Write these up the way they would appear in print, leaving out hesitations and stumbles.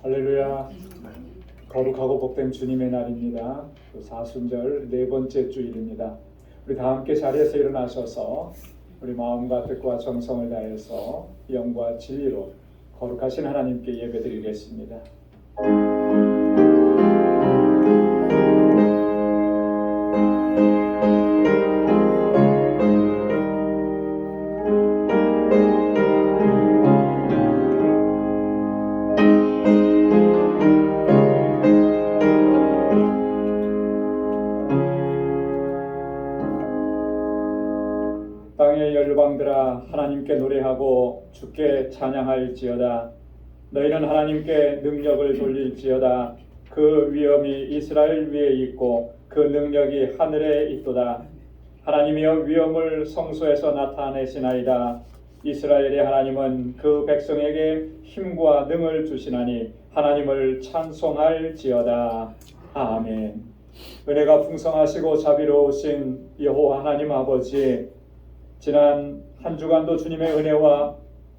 할렐루야. 거룩하고 복된 주님의 날입니다. 사순절 네 번째 주일입니다. 우리 다 함께 자리에서 일어나셔서 우리 마음과 뜻과 정성을 다해서 영과 진리로 거룩하신 하나님께 예배드리겠습니다. 땅의 열방들아 하나님께 노래하고 주께 찬양할지어다. 너희는 하나님께 능력을 돌릴지어다. 그 위엄이 이스라엘 위에 있고 그 능력이 하늘에 있도다. 하나님이여 위엄을 성소에서 나타내시나이다. 이스라엘의 하나님은 그 백성에게 힘과 능을 주시나니 하나님을 찬송할지어다. 아멘. 은혜가 풍성하시고 자비로우신 여호와 하나님 아버지, 지난 한 주간도 주님의 은혜와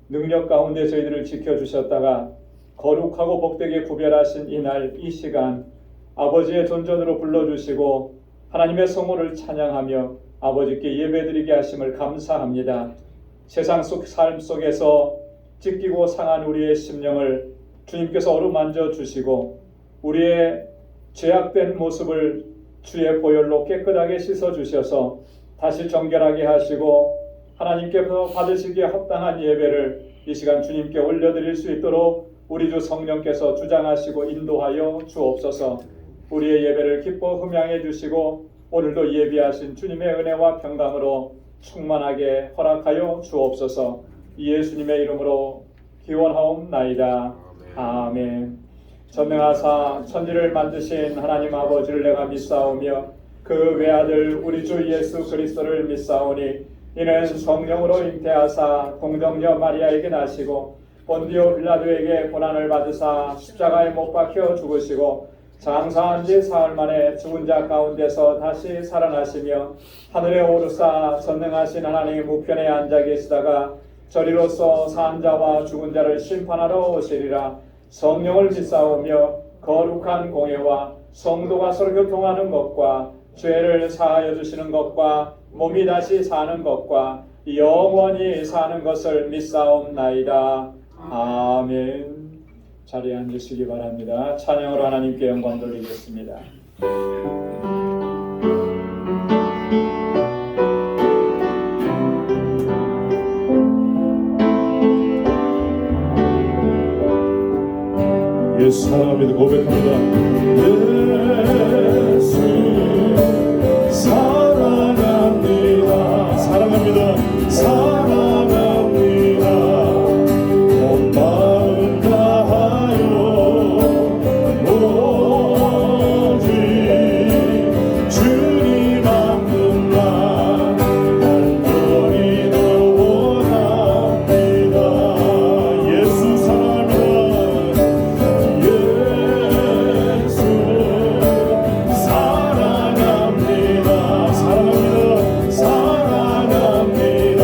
능력 가운데 저희들을 지켜주셨다가 거룩하고 복되게 구별하신 이날 이 시간 아버지의 존전으로 불러주시고 하나님의 성호를 찬양하며 아버지께 예배드리게 하심을 감사합니다. 세상 속 삶 속에서 찢기고 상한 우리의 심령을 주님께서 어루만져 주시고 우리의 죄악된 모습을 주의 보혈로 깨끗하게 씻어 주셔서 다시 정결하게 하시고 하나님께서 받으시기에 합당한 예배를 이 시간 주님께 올려드릴 수 있도록 우리 주 성령께서 주장하시고 인도하여 주옵소서. 우리의 예배를 기뻐 흠양해 주시고 오늘도 예비하신 주님의 은혜와 평강으로 충만하게 허락하여 주옵소서. 예수님의 이름으로 기원하옵나이다. 아멘. 전능하사 천지를 만드신 하나님 아버지를 내가 믿사오며 그 외아들 우리 주 예수 그리스도를 믿사오니 이는 성령으로 잉태하사 동정녀 마리아에게 나시고 본디오 빌라도에게 고난을 받으사 십자가에 못 박혀 죽으시고 장사한 지 사흘 만에 죽은 자 가운데서 다시 살아나시며 하늘에 오르사 전능하신 하나님의 우편에 앉아 계시다가 저리로서 산 자와 죽은 자를 심판하러 오시리라. 성령을 믿사오며 거룩한 공예와 성도가 서로 교통하는 것과 죄를 사하여 주시는 것과 몸이 다시 사는 것과 영원히 사는 것을 믿사옵나이다. 아멘. 자리에 앉으시기 바랍니다. 찬양으로 하나님께 영광 돌리겠습니다. 예수 사랑합니다. 고백합니다. 예수 사랑합니다. 사랑합니다. 사랑합니다. 온 마음 다하여 오직 주님 한 분만 간절히 더 원합니다. 예수 사랑합니다. 예수 사랑합니다. 사랑합니다. 사랑합니다.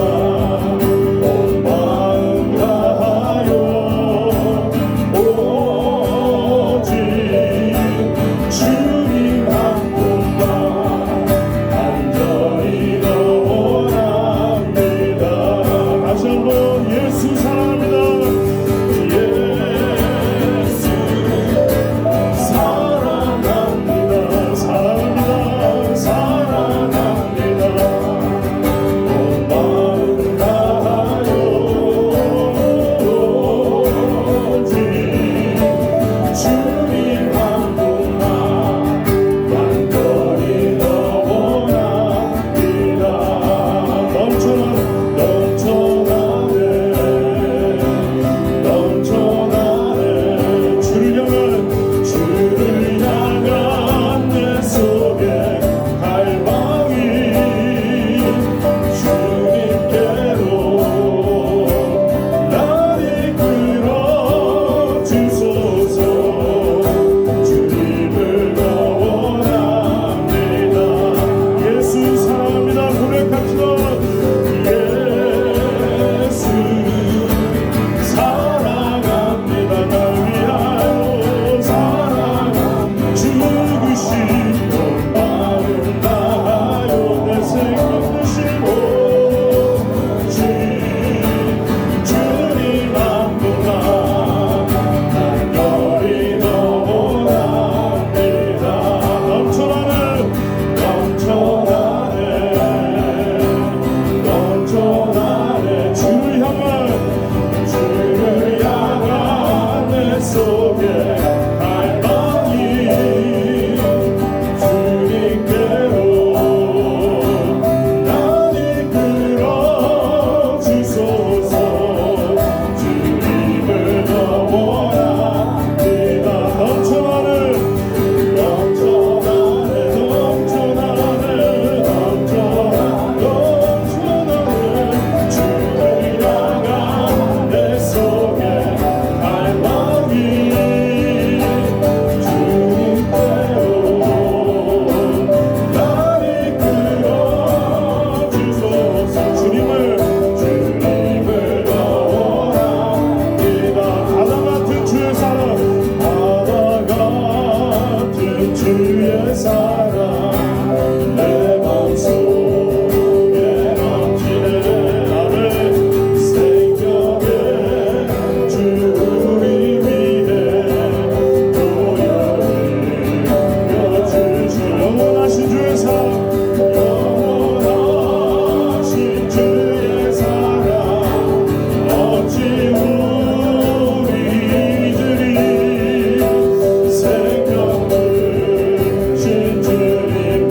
주의 사랑 내 맘속에 넘치네 나를 생명의 주 우리 위해 보혈을 흘려주신 영원하신 주의 사랑 영원하신 주의 사랑 어찌 우리들이 생명을 신 주님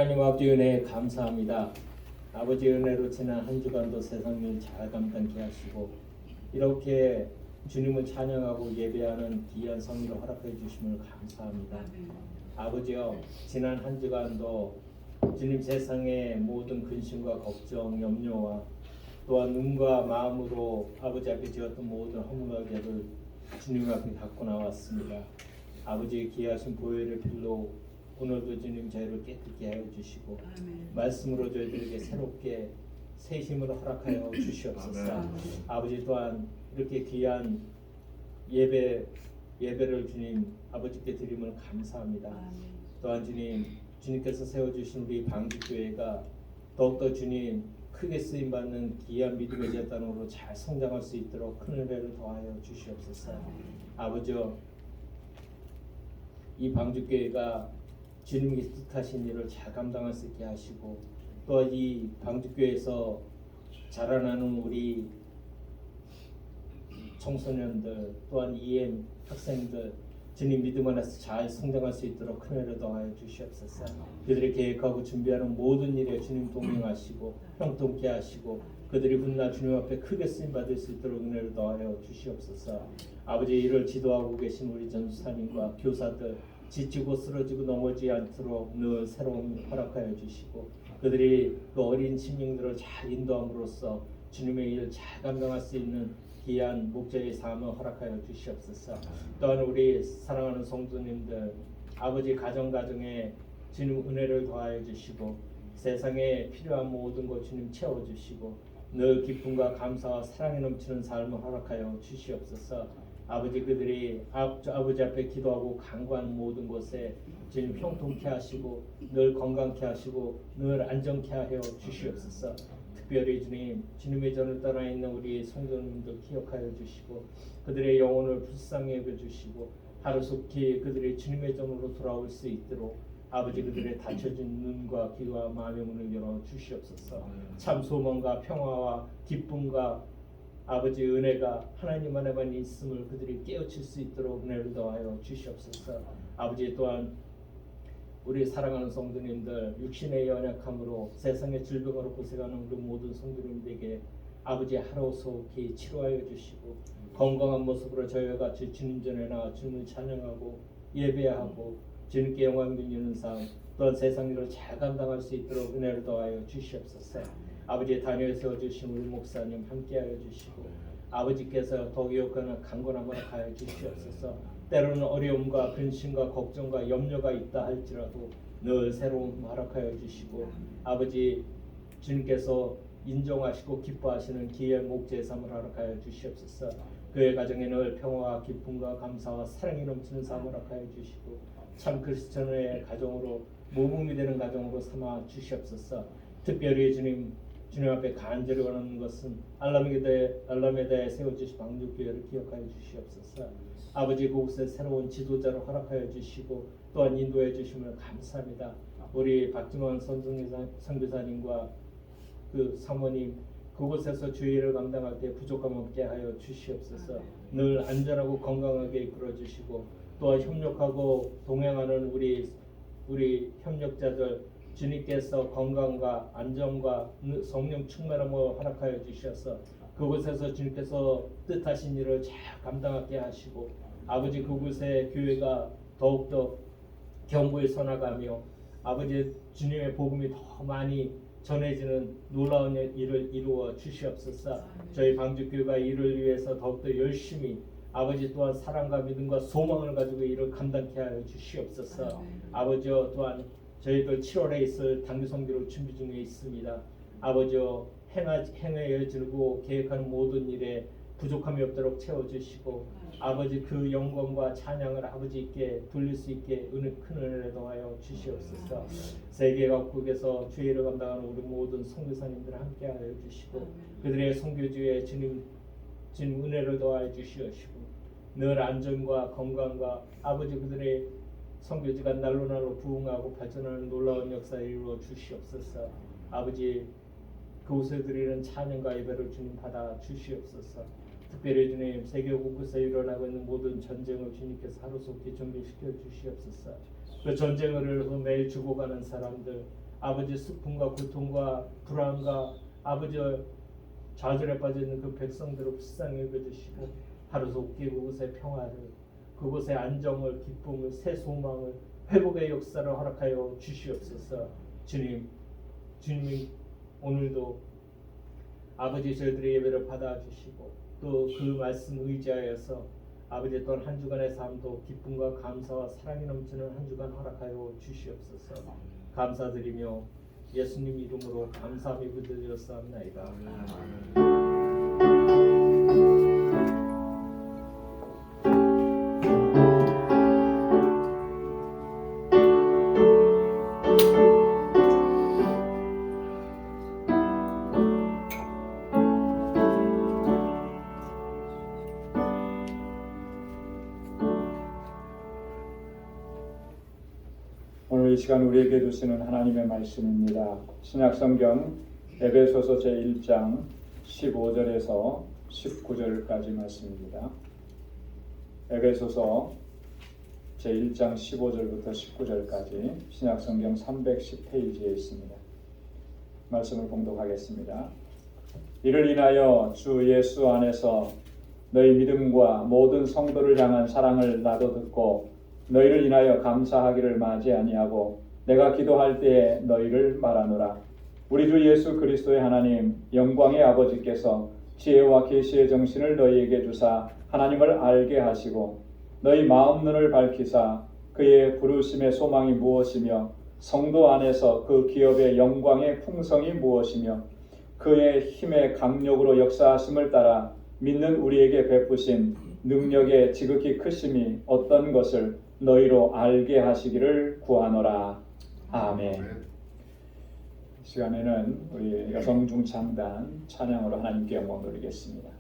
하나님 아버지 은혜에 감사합니다. 아버지 은혜로 지난 한 주간도 세상 일 잘 감당케 하시고 이렇게 주님을 찬양하고 예배하는 귀한 성의를 허락해 주심을 감사합니다. 아버지여, 지난 한 주간도 주님 세상의 모든 근심과 걱정, 염려와 또한 눈과 마음으로 아버지 앞에 지었던 모든 허물하게를 주님 앞에 갖고 나왔습니다. 아버지의 귀하신 보혈의 필로 오늘도 주님 저희를 깨끗게 하여 주시고 말씀으로 저희들에게 새롭게 새 힘을 허락하여 주시옵소서. 아버지 또한 이렇게 귀한 예배를 주님 아버지께 드림을 감사합니다. 또한 주님께서 세워주신 우리 방주교회가 더욱더 주님 크게 쓰임받는 귀한 믿음의 제단으로 잘 성장할 수 있도록 큰 은혜를 더하여 주시옵소서. 아버지여, 이 방주교회가 주님이 뜻하신 일을 잘 감당할 수 있게 하시고 또 이 방주교회에서 자라나는 우리 청소년들 또한 EM 학생들 주님 믿음 안에서 잘 성장할 수 있도록 큰 은혜를 더하여 주시옵소서. 그들이 계획하고 준비하는 모든 일에 주님 동행하시고 형통케 하시고 그들이 훗날 주님 앞에 크게 쓰임 받을 수 있도록 은혜를 더하여 주시옵소서. 아버지, 이를 지도하고 계신 우리 전수사님과 교사들 지치고 쓰러지고 넘어지지 않도록 늘 새로운 허락하여 주시고 그들이 그 어린 신령들을 잘 인도함으로써 주님의 일을 잘 감당할 수 있는 귀한 목자의 삶을 허락하여 주시옵소서. 또한 우리 사랑하는 성도님들 아버지 가정에 주님 은혜를 더하여 주시고 세상에 필요한 모든 것 주님 채워주시고 늘 기쁨과 감사와 사랑이 넘치는 삶을 허락하여 주시옵소서. 아버지, 그들이 아버지 앞에 기도하고 간구하는 모든 곳에 주님 형통케 하시고 늘 건강케 하시고 늘 안정케 하여 주시옵소서. 특별히 주님의 전을 떠나 있는 우리 성도님들 기억하여 주시고 그들의 영혼을 불쌍히 여겨주시고 하루속히 그들이 주님의 전으로 돌아올 수 있도록 아버지 그들의 닫혀진 눈과 귀와 마음의 문을 열어 주시옵소서. 참 소망과 평화와 기쁨과 아버지 은혜가 하나님 안에만 있음을 그들이 깨우칠 수 있도록 은혜를 더하여 주시옵소서. 아버지, 또한 우리 사랑하는 성도님들 육신의 연약함으로 세상의 질병으로 고생하는 우리 모든 성도님들에게 아버지 하루속히 치료하여 주시고 건강한 모습으로 저희와 같이 주님 전에 나와 주님을 찬양하고 예배하고 주님께 영광 돌리는 삶 또한 세상 일을 잘 감당할 수 있도록 은혜를 더하여 주시옵소서. 아버지의 단위에 세워주신 우리 목사님 함께하여 주시고 아버지께서 더욱 여건한 강건함을 가해 주시옵소서. 때로는 어려움과 근심과 걱정과 염려가 있다 할지라도 늘 새로운 허락하여 주시고 아버지 주님께서 인정하시고 기뻐하시는 기회의 목재의 삶을 허락하여 주시옵소서. 그의 가정에 늘 평화와 기쁨과 감사와 사랑이 넘치는 삶을 허락하여 주시고 참 그리스도의 가정으로 모범이 되는 가정으로 삼아 주시옵소서. 특별히 주님 앞에 간절히 원하는 것은 알라메다에 세워주신 방주교회를 기억하여 주시옵소서. 아버지, 그곳에 새로운 지도자를 허락하여 주시고 또한 인도해 주심을 감사합니다. 우리 박진원 선교사님과 그 사모님 그곳에서 주의를 감당할 때 부족함 없게 하여 주시옵소서. 늘 안전하고 건강하게 이끌어 주시고 또한 협력하고 동행하는 우리 협력자들 주님께서 건강과 안정과 성령 충만함을 허락하여 주셔서 그곳에서 주님께서 뜻하신 일을 잘 감당하게 하시고 아버지 그곳의 교회가 더욱더 견고히 서나가며 아버지 주님의 복음이 더 많이 전해지는 놀라운 일을 이루어 주시옵소서. 저희 방주교회가 이를 위해서 더욱더 열심히 아버지 또한 사랑과 믿음과 소망을 가지고 이를 감당케 하여 주시옵소서. 아버지여, 또한 저희들 7월에 있을 단기 선교를 준비 중에 있습니다. 아버지여, 행하여 주고 계획하는 모든 일에 부족함이 없도록 채워주시고 아버지 그 영광과 찬양을 아버지께 돌릴 수 있게 큰 은혜를 더하여 주시옵소서. 세계 각국에서 주의를 감당하는 우리 모든 선교사님들 함께하여 주시고 그들의 선교주에 주님 은혜를 더하여 주시옵시고 늘 안전과 건강과 아버지 그들의 선교지가 날로 부흥하고 발전하는 놀라운 역사를 이루어 주시옵소서. 아버지, 그곳에 드리는 찬양과 예배를 주님 받아 주시옵소서. 특별히 주님 세계 곳곳에 일어나고 있는 모든 전쟁을 주님께서 하루속히 정리시켜 주시옵소서. 그 전쟁을 매일 죽어가는 사람들 아버지 슬픔과 고통과 불안과 아버지 좌절에 빠져 있는 그 백성들을 불쌍히 여겨주시고 하루속히 그곳의 평화를, 그곳의 안정을, 기쁨을, 새 소망을, 회복의 역사를 허락하여 주시옵소서. 주님이 오늘도 아버지 저희들의 예배를 받아주시고 또 그 말씀 의지하여서 아버지 또한 한 주간의 삶도 기쁨과 감사와 사랑이 넘치는 한 주간 허락하여 주시옵소서. 감사드리며 예수님 이름으로 감사함이 부드렸사옵나이다. 오늘 이 시간 우리에게 주시는 하나님의 말씀입니다. 신약성경 에베소서 제1장 15절에서 19절까지 말씀입니다. 에베소서 제1장 15절부터 19절까지 신약성경 310페이지에 있습니다. 말씀을 봉독하겠습니다. 이를 인하여 주 예수 안에서 너희 믿음과 모든 성도를 향한 사랑을 나도 듣고 너희를 인하여 감사하기를 마지 아니하고 내가 기도할 때에 너희를 말하노라. 우리 주 예수 그리스도의 하나님 영광의 아버지께서 지혜와 계시의 정신을 너희에게 주사 하나님을 알게 하시고 너희 마음 눈을 밝히사 그의 부르심의 소망이 무엇이며 성도 안에서 그 기업의 영광의 풍성이 무엇이며 그의 힘의 강력으로 역사하심을 따라 믿는 우리에게 베푸신 능력의 지극히 크심이 어떤 것을 너희로 알게 하시기를 구하노라. 아멘. 이 시간에는 우리 여성 중창단 찬양으로 하나님께 영광 돌리겠습니다.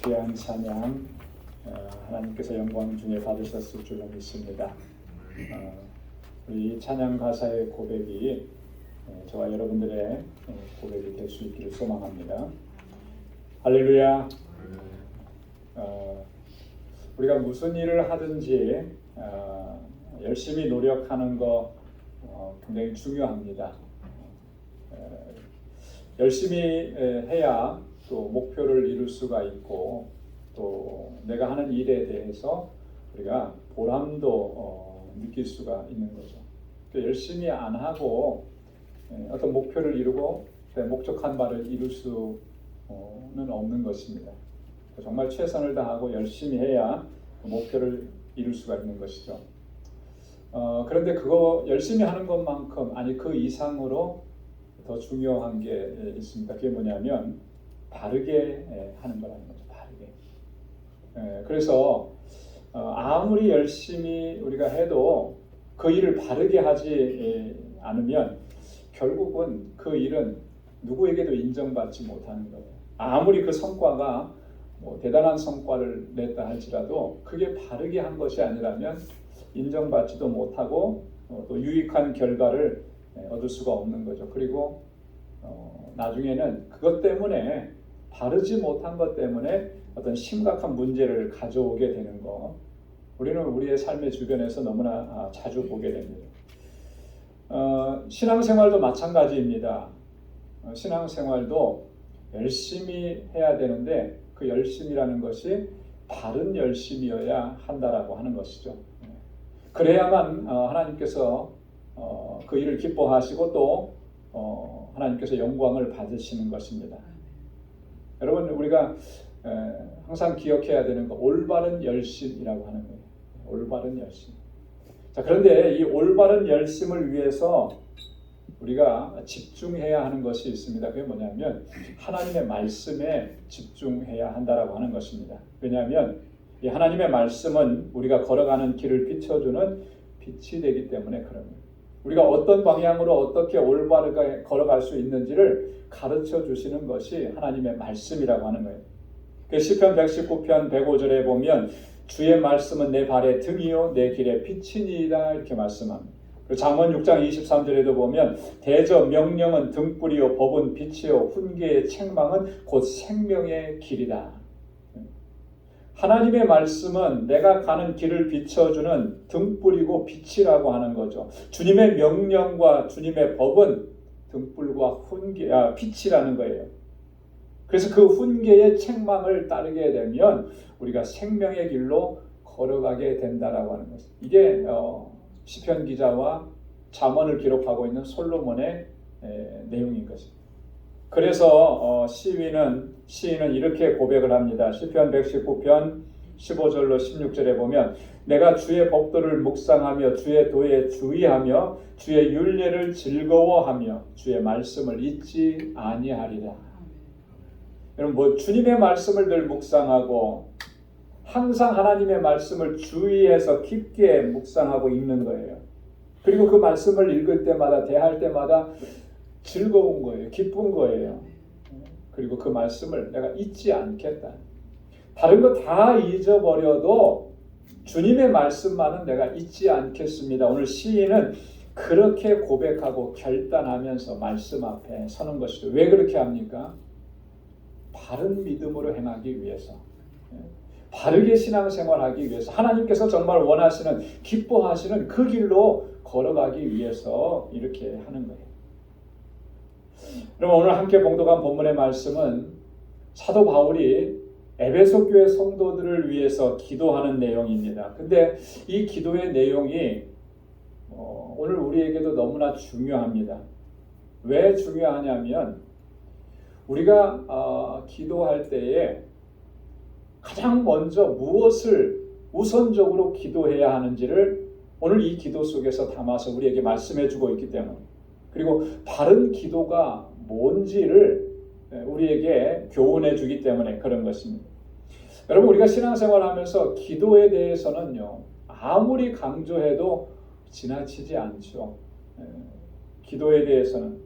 귀한 찬양 하나님께서 영광 중에 받으셨을 줄로 믿습니다. 우리 찬양 가사의 고백이 저와 여러분들의 고백이 될 수 있기를 소망합니다. 할렐루야. 우리가 무슨 일을 하든지 열심히 노력하는 거 굉장히 중요합니다. 열심히 해야 또 목표를 이룰 수가 있고 또 내가 하는 일에 대해서 우리가 보람도 느낄 수가 있는 거죠. 열심히 안 하고 어떤 목표를 이루고 목적한 바를 이룰 수는 없는 것입니다. 정말 최선을 다하고 열심히 해야 목표를 이룰 수가 있는 것이죠. 그런데 그거 열심히 하는 것만큼 아니 그 이상으로 더 중요한 게 있습니다. 그게 뭐냐면 바르게 하는 거라는 거죠. 바르게. 그래서 아무리 열심히 우리가 해도 그 일을 바르게 하지 않으면 결국은 그 일은 누구에게도 인정받지 못하는 거예요. 아무리 그 성과가 대단한 성과를 냈다 할지라도 그게 바르게 한 것이 아니라면 인정받지도 못하고 또 유익한 결과를 얻을 수가 없는 거죠. 그리고 나중에는 그것 때문에 바르지 못한 것 때문에 어떤 심각한 문제를 가져오게 되는 거 우리는 우리의 삶의 주변에서 너무나 자주 보게 됩니다. 신앙생활도 마찬가지입니다. 신앙생활도 열심히 해야 되는데 그 열심이라는 것이 바른 열심이어야 한다라고 하는 것이죠. 그래야만 하나님께서 그 일을 기뻐하시고 또 하나님께서 영광을 받으시는 것입니다. 여러분 우리가 항상 기억해야 되는 거 올바른 열심이라고 하는 거예요. 올바른 열심. 자, 그런데 이 올바른 열심을 위해서 우리가 집중해야 하는 것이 있습니다. 그게 뭐냐면 하나님의 말씀에 집중해야 한다라고 하는 것입니다. 왜냐하면 이 하나님의 말씀은 우리가 걸어가는 길을 비춰주는 빛이 되기 때문에 그럽니다. 우리가 어떤 방향으로 어떻게 올바르게 걸어갈 수 있는지를 가르쳐 주시는 것이 하나님의 말씀이라고 하는 거예요. 시편 119편 105절에 보면 주의 말씀은 내 발의 등이요 내 길의 빛이니이다 이렇게 말씀합니다. 잠언 6장 23절에도 보면 대저 명령은 등불이요 법은 빛이요 훈계의 책망은 곧 생명의 길이다. 하나님의 말씀은 내가 가는 길을 비춰주는 등불이고 빛이라고 하는 거죠. 주님의 명령과 주님의 법은 등불과 빛이라는 거예요. 그래서 그 훈계의 책망을 따르게 되면 우리가 생명의 길로 걸어가게 된다라고 하는 것입니다. 이게 시편 기자와 잠언을 기록하고 있는 솔로몬의 내용인 것입니다. 그래서 시인은 이렇게 고백을 합니다. 시편 119편 15절로 16절에 보면 내가 주의 법도를 묵상하며 주의 도에 주의하며 주의 율례를 즐거워하며 주의 말씀을 잊지 아니하리라. 여러분 주님의 말씀을 늘 묵상하고 항상 하나님의 말씀을 주의해서 깊게 묵상하고 읽는 거예요. 그리고 그 말씀을 읽을 때마다 대할 때마다 즐거운 거예요. 기쁜 거예요. 그리고 그 말씀을 내가 잊지 않겠다. 다른 거 다 잊어버려도 주님의 말씀만은 내가 잊지 않겠습니다. 오늘 시인은 그렇게 고백하고 결단하면서 말씀 앞에 서는 것이죠. 왜 그렇게 합니까? 바른 믿음으로 행하기 위해서. 바르게 신앙생활하기 위해서 하나님께서 정말 원하시는 기뻐하시는 그 길로 걸어가기 위해서 이렇게 하는 거예요. 그럼 오늘 함께 봉독한 본문의 말씀은 사도 바울이 에베소 교회 성도들을 위해서 기도하는 내용입니다. 근데 이 기도의 내용이 오늘 우리에게도 너무나 중요합니다. 왜 중요하냐면 우리가 기도할 때에 가장 먼저 무엇을 우선적으로 기도해야 하는지를 오늘 이 기도 속에서 담아서 우리에게 말씀해 주고 있기 때문에 그리고 바른 기도가 뭔지를 우리에게 교훈해 주기 때문에 그런 것입니다. 여러분 우리가 신앙생활 하면서 기도에 대해서는요 아무리 강조해도 지나치지 않죠. 기도에 대해서는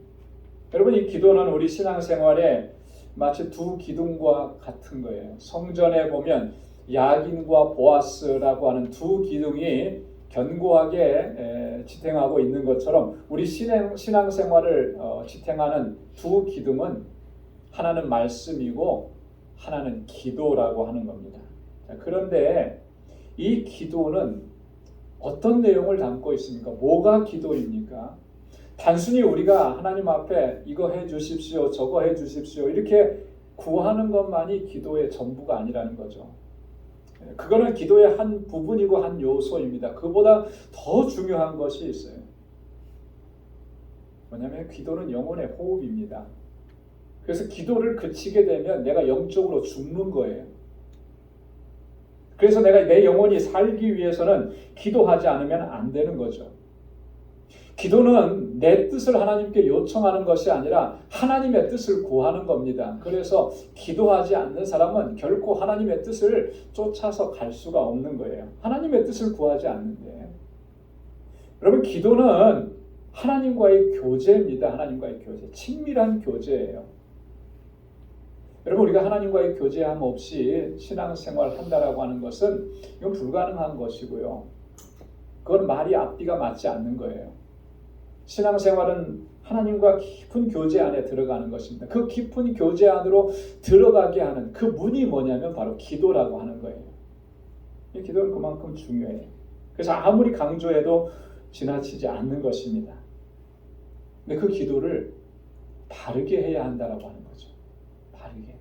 여러분 이 기도는 우리 신앙생활에 마치 두 기둥과 같은 거예요. 성전에 보면 야긴과 보아스라고 하는 두 기둥이 견고하게 지탱하고 있는 것처럼 우리 신앙생활을 지탱하는 두 기둥은 하나는 말씀이고 하나는 기도라고 하는 겁니다. 자, 그런데 이 기도는 어떤 내용을 담고 있습니까? 뭐가 기도입니까? 단순히 우리가 하나님 앞에 이거 해 주십시오, 저거 해 주십시오 이렇게 구하는 것만이 기도의 전부가 아니라는 거죠. 그거는 기도의 한 부분이고 한 요소입니다. 그보다 더 중요한 것이 있어요. 뭐냐면 기도는 영혼의 호흡입니다. 그래서 기도를 그치게 되면 내가 영적으로 죽는 거예요. 그래서 내가 내 영혼이 살기 위해서는 기도하지 않으면 안 되는 거죠. 기도는 내 뜻을 하나님께 요청하는 것이 아니라 하나님의 뜻을 구하는 겁니다. 그래서 기도하지 않는 사람은 결코 하나님의 뜻을 쫓아서 갈 수가 없는 거예요. 하나님의 뜻을 구하지 않는데. 여러분, 기도는 하나님과의 교제입니다. 하나님과의 교제. 친밀한 교제예요. 여러분, 우리가 하나님과의 교제함 없이 신앙생활 한다라고 하는 것은 이건 불가능한 것이고요. 그건 말이 앞뒤가 맞지 않는 거예요. 신앙생활은 하나님과 깊은 교제 안에 들어가는 것입니다. 그 깊은 교제 안으로 들어가게 하는 그 문이 뭐냐면 바로 기도라고 하는 거예요. 이 기도는 그만큼 중요해요. 그래서 아무리 강조해도 지나치지 않는 것입니다. 근데 그 기도를 바르게 해야 한다라고 하는 거죠. 바르게.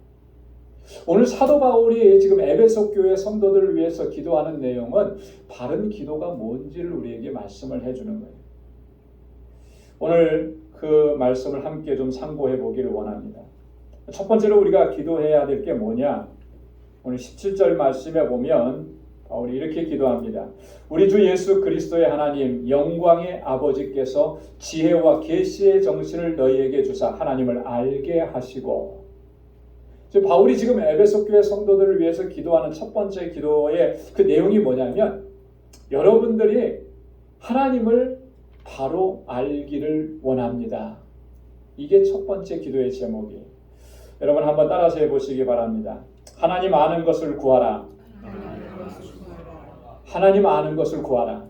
오늘 사도 바울이 지금 에베소 교회 성도들을 위해서 기도하는 내용은 바른 기도가 뭔지를 우리에게 말씀을 해주는 거예요. 오늘 그 말씀을 함께 좀 참고해 보기를 원합니다. 첫 번째로 우리가 기도해야 될 게 뭐냐? 오늘 17절 말씀에 보면 바울이 이렇게 기도합니다. 우리 주 예수 그리스도의 하나님 영광의 아버지께서 지혜와 계시의 정신을 너희에게 주사 하나님을 알게 하시고. 바울이 지금 에베소 교회 성도들을 위해서 기도하는 첫 번째 기도의 그 내용이 뭐냐면 여러분들이 하나님을 바로 알기를 원합니다. 이게 첫 번째 기도의 제목이에요. 여러분 한번 따라서 해보시기 바랍니다. 하나님 아는 것을 구하라. 하나님 아는 것을 구하라.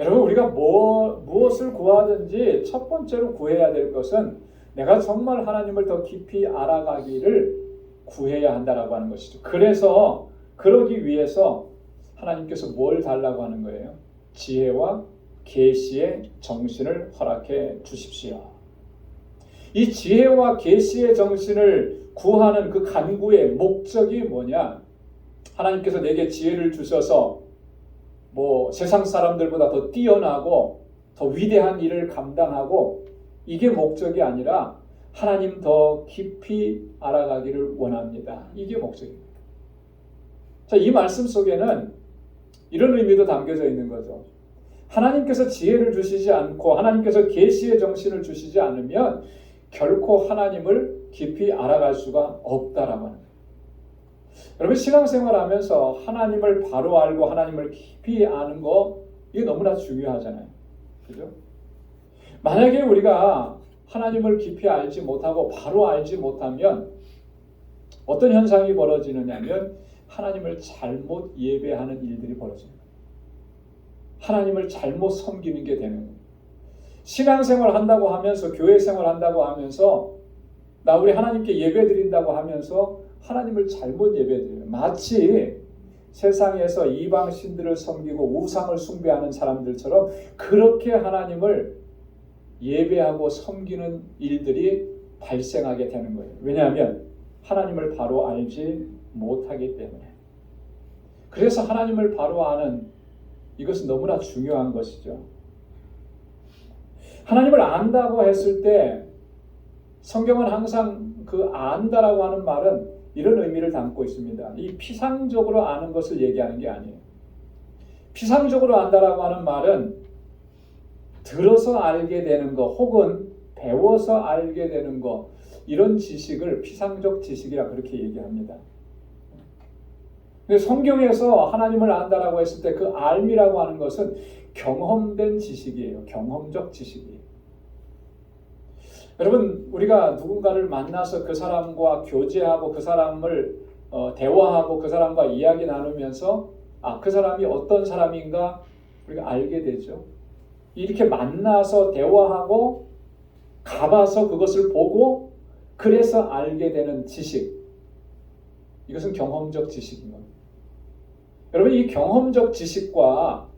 여러분, 우리가 무엇을 구하든지 첫 번째로 구해야 될 것은 내가 정말 하나님을 더 깊이 알아가기를 구해야 한다라고 하는 것이죠. 그래서 그러기 위해서 하나님께서 뭘 달라고 하는 거예요? 지혜와 계시의 정신을 허락해 주십시오. 이 지혜와 계시의 정신을 구하는 그 간구의 목적이 뭐냐? 하나님께서 내게 지혜를 주셔서 세상 사람들보다 더 뛰어나고 더 위대한 일을 감당하고 이게 목적이 아니라 하나님 더 깊이 알아가기를 원합니다. 이게 목적입니다. 자, 이 말씀 속에는 이런 의미도 담겨져 있는 거죠. 하나님께서 지혜를 주시지 않고 하나님께서 계시의 정신을 주시지 않으면 결코 하나님을 깊이 알아갈 수가 없다라고 하는 거예요. 여러분, 신앙생활하면서 하나님을 바로 알고 하나님을 깊이 아는 거 이게 너무나 중요하잖아요. 그죠? 만약에 우리가 하나님을 깊이 알지 못하고 바로 알지 못하면 어떤 현상이 벌어지느냐면 하나님을 잘못 예배하는 일들이 벌어집니다. 하나님을 잘못 섬기는 게 되는 거예요. 신앙생활 한다고 하면서 교회 생활 한다고 하면서 우리 하나님께 예배 드린다고 하면서 하나님을 잘못 예배 드려요. 마치 세상에서 이방 신들을 섬기고 우상을 숭배하는 사람들처럼 그렇게 하나님을 예배하고 섬기는 일들이 발생하게 되는 거예요. 왜냐하면 하나님을 바로 알지 못하기 때문에. 그래서 하나님을 바로 아는 이것은 너무나 중요한 것이죠. 하나님을 안다고 했을 때 성경은 항상 그 안다라고 하는 말은 이런 의미를 담고 있습니다. 이 피상적으로 아는 것을 얘기하는 게 아니에요. 피상적으로 안다라고 하는 말은 들어서 알게 되는 것 혹은 배워서 알게 되는 것 이런 지식을 피상적 지식이라 그렇게 얘기합니다. 근데 성경에서 하나님을 안다라고 했을 때 그 알미라고 하는 것은 경험된 지식이에요. 경험적 지식이에요. 여러분, 우리가 누군가를 만나서 그 사람과 교제하고 그 사람을 대화하고 그 사람과 이야기 나누면서 그 사람이 어떤 사람인가 우리가 알게 되죠. 이렇게 만나서 대화하고 가봐서 그것을 보고 그래서 알게 되는 지식, 이것은 경험적 지식인 겁니다. 여러분, 이 경험적 지식과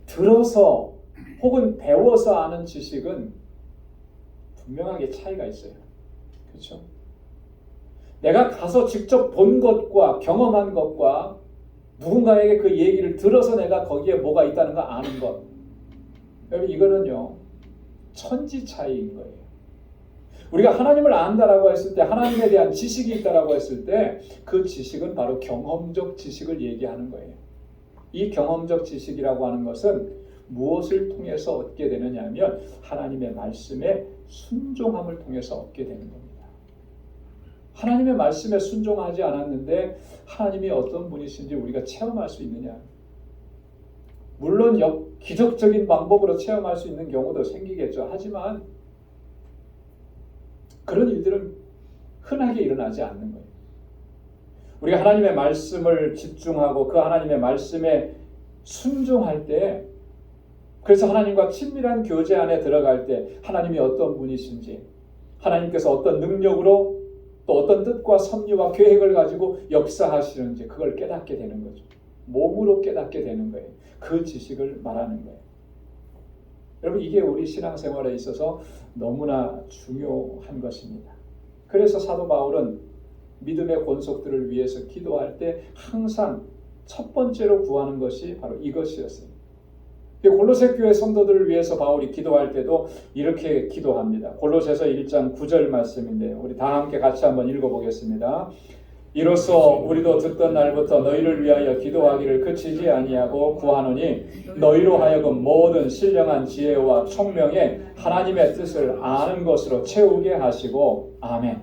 들어서 혹은 배워서 아는 지식은 분명하게 차이가 있어요. 그렇죠? 내가 가서 직접 본 것과 경험한 것과 누군가에게 그 얘기를 들어서 내가 거기에 뭐가 있다는 거 아는 것, 여러분, 이거는요 천지 차이인 거예요. 우리가 하나님을 안다라고 했을 때, 하나님에 대한 지식이 있다라고 했을 때 그 지식은 바로 경험적 지식을 얘기하는 거예요. 이 경험적 지식이라고 하는 것은 무엇을 통해서 얻게 되느냐 하면 하나님의 말씀에 순종함을 통해서 얻게 되는 겁니다. 하나님의 말씀에 순종하지 않았는데 하나님이 어떤 분이신지 우리가 체험할 수 있느냐? 물론 기적적인 방법으로 체험할 수 있는 경우도 생기겠죠. 하지만 그런 일들은 흔하게 일어나지 않는 거예요. 우리가 하나님의 말씀을 집중하고 그 하나님의 말씀에 순종할 때, 그래서 하나님과 친밀한 교제 안에 들어갈 때 하나님이 어떤 분이신지, 하나님께서 어떤 능력으로 또 어떤 뜻과 섭리와 계획을 가지고 역사하시는지 그걸 깨닫게 되는 거죠. 몸으로 깨닫게 되는 거예요. 그 지식을 말하는 거예요. 여러분, 이게 우리 신앙생활에 있어서 너무나 중요한 것입니다. 그래서 사도 바울은 믿음의 권속들을 위해서 기도할 때 항상 첫 번째로 구하는 것이 바로 이것이었어요. 골로새 교회 성도들을 위해서 바울이 기도할 때도 이렇게 기도합니다. 골로새서 1장 9절 말씀인데요. 우리 다 함께 같이 한번 읽어보겠습니다. 이로써 우리도 듣던 날부터 너희를 위하여 기도하기를 그치지 아니하고 구하노니 너희로 하여금 모든 신령한 지혜와 총명에 하나님의 뜻을 아는 것으로 채우게 하시고. 아멘.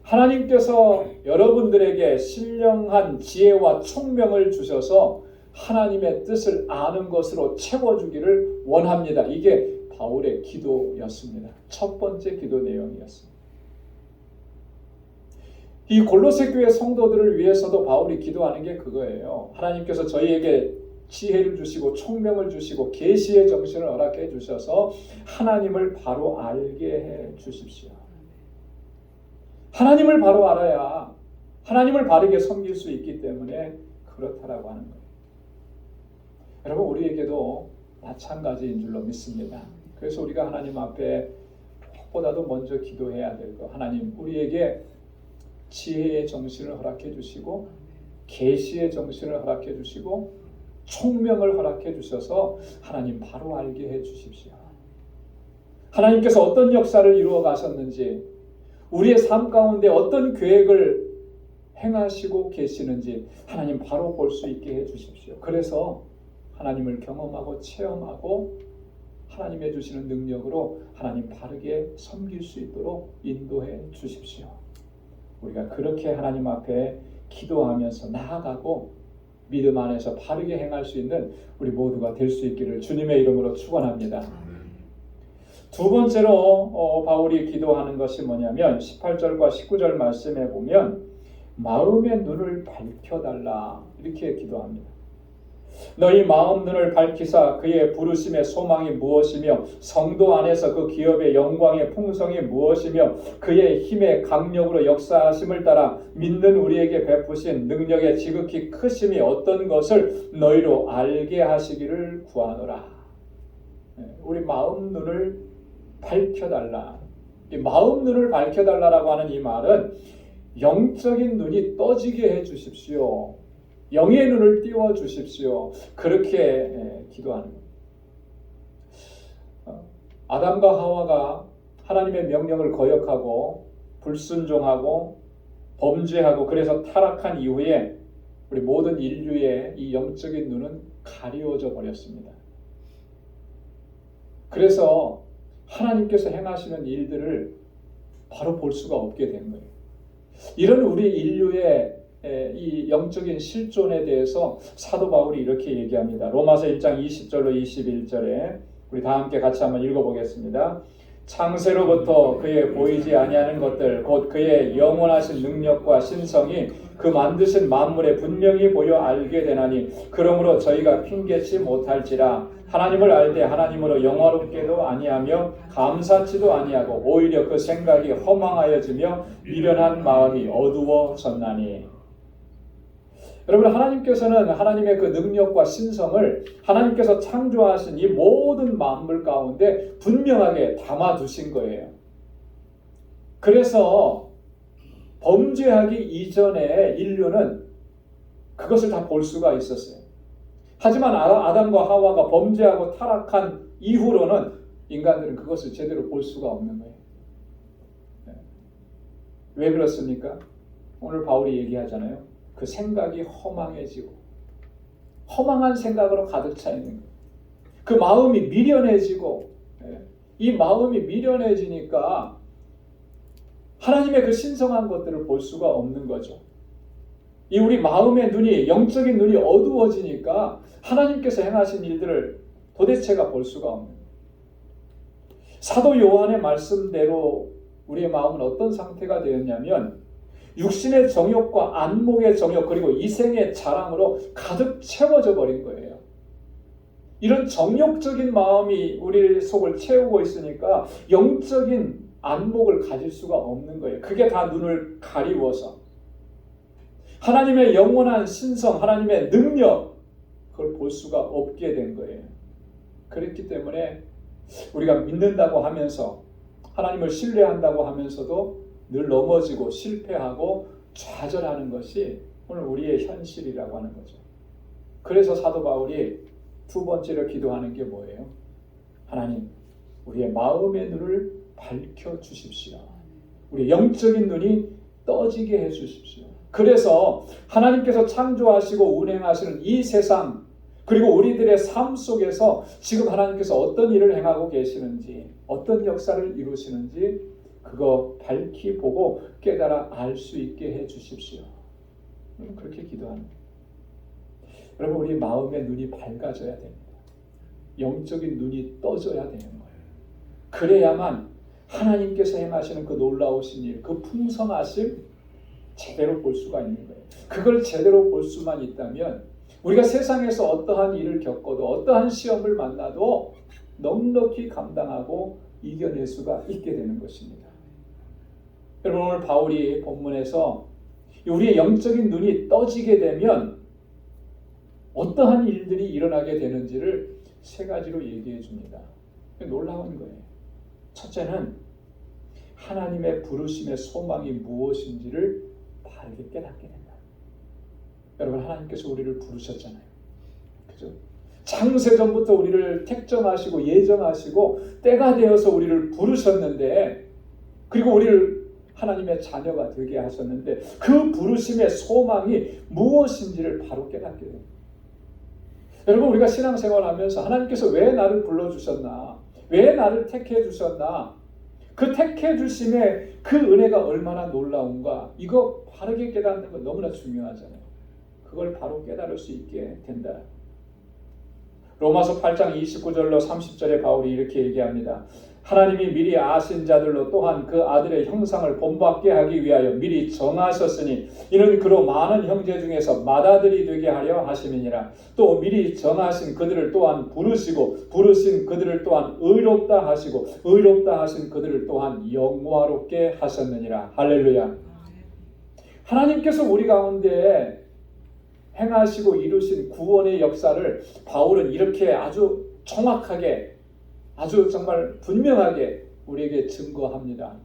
하나님께서 여러분들에게 신령한 지혜와 총명을 주셔서 하나님의 뜻을 아는 것으로 채워주기를 원합니다. 이게 바울의 기도였습니다. 첫 번째 기도 내용이었습니다. 이 골로새 교회 성도들을 위해서도 바울이 기도하는 게 그거예요. 하나님께서 저희에게 지혜를 주시고 총명을 주시고 계시의 정신을 허락해 주셔서 하나님을 바로 알게 해 주십시오. 하나님을 바로 알아야 하나님을 바르게 섬길 수 있기 때문에 그렇다라고 하는 거예요. 여러분, 우리에게도 마찬가지인 줄로 믿습니다. 그래서 우리가 하나님 앞에 무엇보다도 먼저 기도해야 될 거, 하나님 우리에게 지혜의 정신을 허락해 주시고 계시의 정신을 허락해 주시고 총명을 허락해 주셔서 하나님 바로 알게 해 주십시오. 하나님께서 어떤 역사를 이루어 가셨는지, 우리의 삶 가운데 어떤 계획을 행하시고 계시는지 하나님 바로 볼 수 있게 해 주십시오. 그래서 하나님을 경험하고 체험하고 하나님의 주시는 능력으로 하나님 바르게 섬길 수 있도록 인도해 주십시오. 우리가 그렇게 하나님 앞에 기도하면서 나아가고 믿음 안에서 바르게 행할 수 있는 우리 모두가 될 수 있기를 주님의 이름으로 축원합니다. 두 번째로 바울이 기도하는 것이 뭐냐면 18절과 19절 말씀에 보면 마음의 눈을 밝혀달라 이렇게 기도합니다. 너희 마음 눈을 밝히사 그의 부르심의 소망이 무엇이며 성도 안에서 그 기업의 영광의 풍성이 무엇이며 그의 힘의 강력으로 역사하심을 따라 믿는 우리에게 베푸신 능력의 지극히 크심이 어떤 것을 너희로 알게 하시기를 구하노라. 우리 마음 눈을 밝혀달라. 이 마음 눈을 밝혀달라라고 하는 이 말은 영적인 눈이 떠지게 해 주십시오. 영의 눈을 띄워 주십시오. 그렇게 기도하는 겁니다. 아담과 하와가 하나님의 명령을 거역하고 불순종하고 범죄하고 그래서 타락한 이후에 우리 모든 인류의 이 영적인 눈은 가리워져 버렸습니다. 그래서 하나님께서 행하시는 일들을 바로 볼 수가 없게 된 거예요. 이런 우리 인류의 이 영적인 실존에 대해서 사도 바울이 이렇게 얘기합니다. 로마서 1장 20절로 21절에 우리 다 함께 같이 한번 읽어보겠습니다. 창세로부터 그의 보이지 아니하는 것들 곧 그의 영원하신 능력과 신성이 그 만드신 만물에 분명히 보여 알게 되나니 그러므로 저희가 핑계치 못할지라. 하나님을 알되 하나님으로 영화롭게도 아니하며 감사치도 아니하고 오히려 그 생각이 허망하여지며 미련한 마음이 어두워졌나니. 여러분, 하나님께서는 하나님의 그 능력과 신성을 하나님께서 창조하신 이 모든 만물 가운데 분명하게 담아두신 거예요. 그래서 범죄하기 이전에 인류는 그것을 다 볼 수가 있었어요. 하지만 아담과 하와가 범죄하고 타락한 이후로는 인간들은 그것을 제대로 볼 수가 없는 거예요. 왜 그렇습니까? 오늘 바울이 얘기하잖아요. 그 생각이 허망해지고 허망한 생각으로 가득 차 있는 거예요. 그 마음이 미련해지고 이 마음이 미련해지니까 하나님의 그 신성한 것들을 볼 수가 없는 거죠. 이 우리 마음의 눈이, 영적인 눈이 어두워지니까 하나님께서 행하신 일들을 도대체가 볼 수가 없는 거예요. 사도 요한의 말씀대로 우리의 마음은 어떤 상태가 되었냐면 육신의 정욕과 안목의 정욕 그리고 이생의 자랑으로 가득 채워져 버린 거예요. 이런 정욕적인 마음이 우리 속을 채우고 있으니까 영적인 안목을 가질 수가 없는 거예요. 그게 다 눈을 가리워서 하나님의 영원한 신성, 하나님의 능력 그걸 볼 수가 없게 된 거예요. 그렇기 때문에 우리가 믿는다고 하면서 하나님을 신뢰한다고 하면서도 늘 넘어지고 실패하고 좌절하는 것이 오늘 우리의 현실이라고 하는 거죠. 그래서 사도 바울이 두 번째로 기도하는 게 뭐예요? 하나님, 우리의 마음의 눈을 밝혀주십시오. 우리 영적인 눈이 떠지게 해주십시오. 그래서 하나님께서 창조하시고 운행하시는 이 세상 그리고 우리들의 삶 속에서 지금 하나님께서 어떤 일을 행하고 계시는지 어떤 역사를 이루시는지 그거 밝히 보고 깨달아 알 수 있게 해주십시오. 그렇게 기도합니다. 여러분, 우리 마음의 눈이 밝아져야 됩니다. 영적인 눈이 떠져야 되는 거예요. 그래야만 하나님께서 행하시는 그 놀라우신 일, 그 풍성하심 제대로 볼 수가 있는 거예요. 그걸 제대로 볼 수만 있다면 우리가 세상에서 어떠한 일을 겪어도 어떠한 시험을 만나도 넉넉히 감당하고 이겨낼 수가 있게 되는 것입니다. 여러분, 오늘 바울이 본문에서 우리의 영적인 눈이 떠지게 되면 어떠한 일들이 일어나게 되는지를 세 가지로 얘기해 줍니다. 놀라운 거예요. 첫째는 하나님의 부르심의 소망이 무엇인지를 바르게 깨닫게 된다. 여러분, 하나님께서 우리를 부르셨잖아요. 그죠? 창세전부터 우리를 택정하시고 예정하시고 때가 되어서 우리를 부르셨는데 그리고 우리를 하나님의 자녀가 되게 하셨는데 그 부르심의 소망이 무엇인지를 바로 깨닫게 됩니다. 여러분, 우리가 신앙생활을 하면서 하나님께서 왜 나를 불러주셨나? 왜 나를 택해 주셨나? 그 택해 주심의 그 은혜가 얼마나 놀라운가? 이거 바르게 깨닫는 건 너무나 중요하잖아요. 그걸 바로 깨달을 수 있게 된다. 로마서 8장 29절로 30절에 바울이 이렇게 얘기합니다. 하나님이 미리 아신 자들로 또한 그 아들의 형상을 본받게 하기 위하여 미리 정하셨으니 이는 그로 많은 형제 중에서 맏아들이 되게 하려 하심이니라. 또 미리 정하신 그들을 또한 부르시고 부르신 그들을 또한 의롭다 하시고 의롭다 하신 그들을 또한 영화롭게 하셨느니라. 할렐루야. 하나님께서 우리 가운데 행하시고 이루신 구원의 역사를 바울은 이렇게 아주 정확하게 아주 정말 분명하게 우리에게 증거합니다.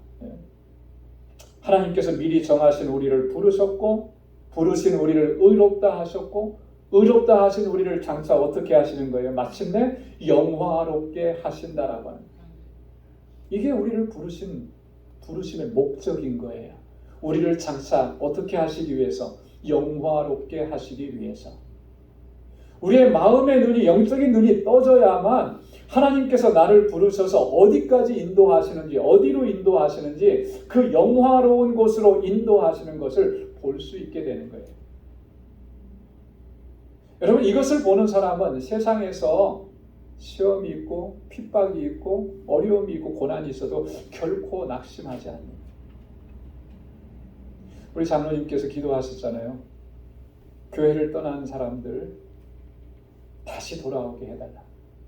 하나님께서 미리 정하신 우리를 부르셨고 부르신 우리를 의롭다 하셨고 의롭다 하신 우리를 장차 어떻게 하시는 거예요? 마침내 영화롭게 하신다라고 합니다. 이게 우리를 부르심의 목적인 거예요. 우리를 장차 어떻게 하시기 위해서? 영화롭게 하시기 위해서. 우리의 마음의 눈이 영적인 눈이 떠져야만 하나님께서 나를 부르셔서 어디까지 인도하시는지 어디로 인도하시는지 그 영화로운 곳으로 인도하시는 것을 볼 수 있게 되는 거예요. 여러분, 이것을 보는 사람은 세상에서 시험이 있고 핍박이 있고 어려움이 있고 고난이 있어도 결코 낙심하지 않는, 우리 장로님께서 기도하셨잖아요. 교회를 떠난 사람들 다시 돌아오게 해달라.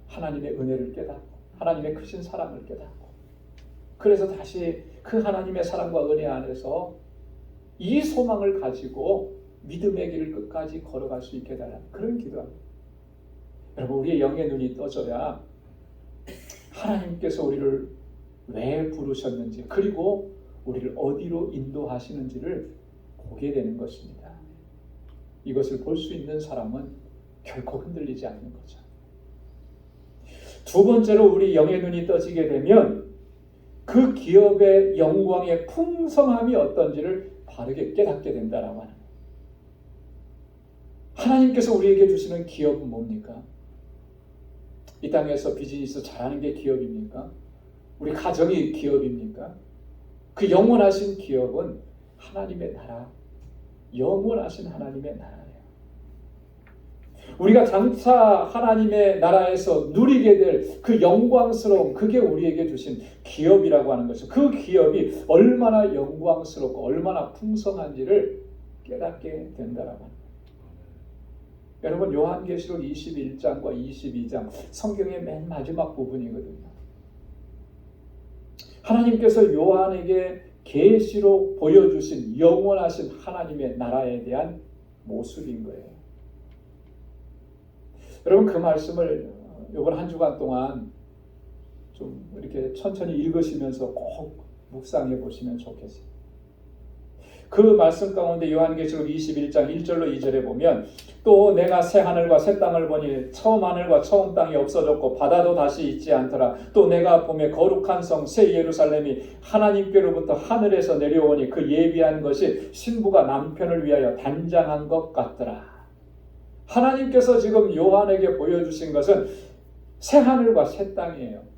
하나님의 은혜를 깨닫고 하나님의 크신 사랑을 깨닫고, 그래서 다시 그 하나님의 사랑과 은혜 안에서 이 소망을 가지고 믿음의 길을 끝까지 걸어갈 수 있게 해달라. 그런 기도합니다. 여러분, 우리의 영의 눈이 떠져야 하나님께서 우리를 왜 부르셨는지, 그리고 우리를 어디로 인도하시는지를 보게 되는 것입니다. 이것을 볼 수 있는 사람은 결코 흔들리지 않는 거죠. 두 번째로 우리 영의 눈이 떠지게 되면 그 기업의 영광의 풍성함이 어떤지를 바르게 깨닫게 된다라고 하는 거예요. 하나님께서 우리에게 주시는 기업은 뭡니까? 이 땅에서 비즈니스 잘하는 게 기업입니까? 우리 가정이 기업입니까? 그 영원하신 기업은 하나님의 나라, 영원하신 하나님의 나라예요. 우리가 장차 하나님의 나라에서 누리게 될 그 영광스러움, 그게 우리에게 주신 기업이라고 하는 것이죠. 그 기업이 얼마나 영광스럽고 얼마나 풍성한지를 깨닫게 된다라고 합니다. 여러분, 요한계시록 21장과 22장 성경의 맨 마지막 부분이거든요. 하나님께서 요한에게 계시로 보여주신 영원하신 하나님의 나라에 대한 모습인 거예요. 여러분, 그 말씀을 이번 한 주간 동안 좀 이렇게 천천히 읽으시면서 꼭 묵상해 보시면 좋겠어요. 그 말씀 가운데 요한계시록 21장 1절로 2절에 보면, 또 내가 새 하늘과 새 땅을 보니 처음 하늘과 처음 땅이 없어졌고 바다도 다시 있지 않더라. 또 내가 보매 거룩한 성 새 예루살렘이 하나님께로부터 하늘에서 내려오니 그 예비한 것이 신부가 남편을 위하여 단장한 것 같더라. 하나님께서 지금 요한에게 보여주신 것은 새 하늘과 새 땅이에요.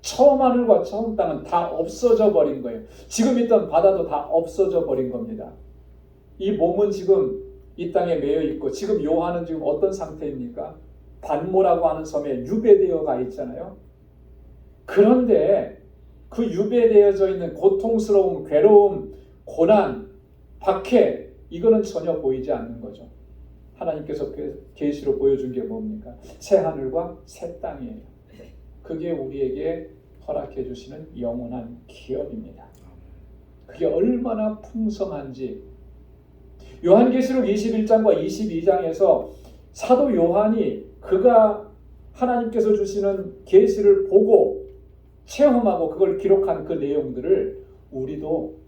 처음 하늘과 처음 땅은 다 없어져 버린 거예요. 지금 있던 바다도 다 없어져 버린 겁니다. 이 몸은 지금 이 땅에 매여 있고, 지금 요한은 지금 어떤 상태입니까? 반모라고 하는 섬에 유배되어 가 있잖아요. 그런데 그 유배되어져 있는 고통스러움, 괴로움, 고난, 박해, 이거는 전혀 보이지 않는 거죠. 하나님께서 계시로 보여준 게 뭡니까? 새 하늘과 새 땅이에요. 그게 우리에게 허락해 주시는 영원한 기업입니다. 그게 얼마나 풍성한지 요한계시록 21장과 22장에서 사도 요한이 그가 하나님께서 주시는 계시를 보고 체험하고 그걸 기록한 그 내용들을 우리도